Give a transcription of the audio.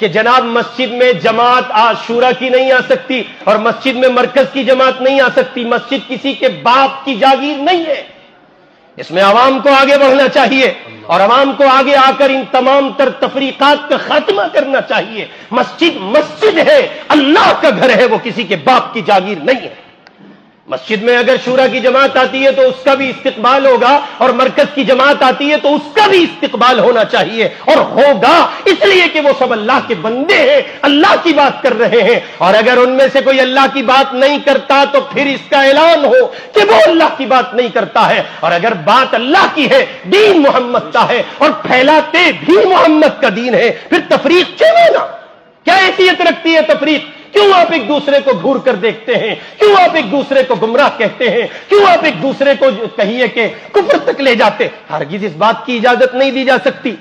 کہ جناب مسجد میں جماعت شورا کی نہیں آ سکتی اور مسجد میں مرکز کی جماعت نہیں آ سکتی. مسجد کسی کے باپ کی جاگیر نہیں ہے. اس میں عوام کو آگے بڑھنا چاہیے اور عوام کو آگے آ کر ان تمام تر تفریقات کا خاتمہ کرنا چاہیے. مسجد مسجد ہے، اللہ کا گھر ہے، وہ کسی کے باپ کی جاگیر نہیں ہے. مسجد میں اگر شورا کی جماعت آتی ہے تو اس کا بھی استقبال ہوگا اور مرکز کی جماعت آتی ہے تو اس کا بھی استقبال ہونا چاہیے اور ہوگا، اس لیے کہ وہ سب اللہ کے بندے ہیں، اللہ کی بات کر رہے ہیں. اور اگر ان میں سے کوئی اللہ کی بات نہیں کرتا تو پھر اس کا اعلان ہو کہ وہ اللہ کی بات نہیں کرتا ہے. اور اگر بات اللہ کی ہے، دین محمد کا ہے اور پھیلاتے بھی محمد کا دین ہے، پھر تفریق کیوں ہونا؟ کیا حیثیت رکھتی ہے تفریق؟ کیوں آپ ایک دوسرے کو گھور کر دیکھتے ہیں؟ کیوں آپ ایک دوسرے کو گمراہ کہتے ہیں؟ کیوں آپ ایک دوسرے کو کہیے کہ کفر تک لے جاتے؟ ہرگز اس بات کی اجازت نہیں دی جا سکتی.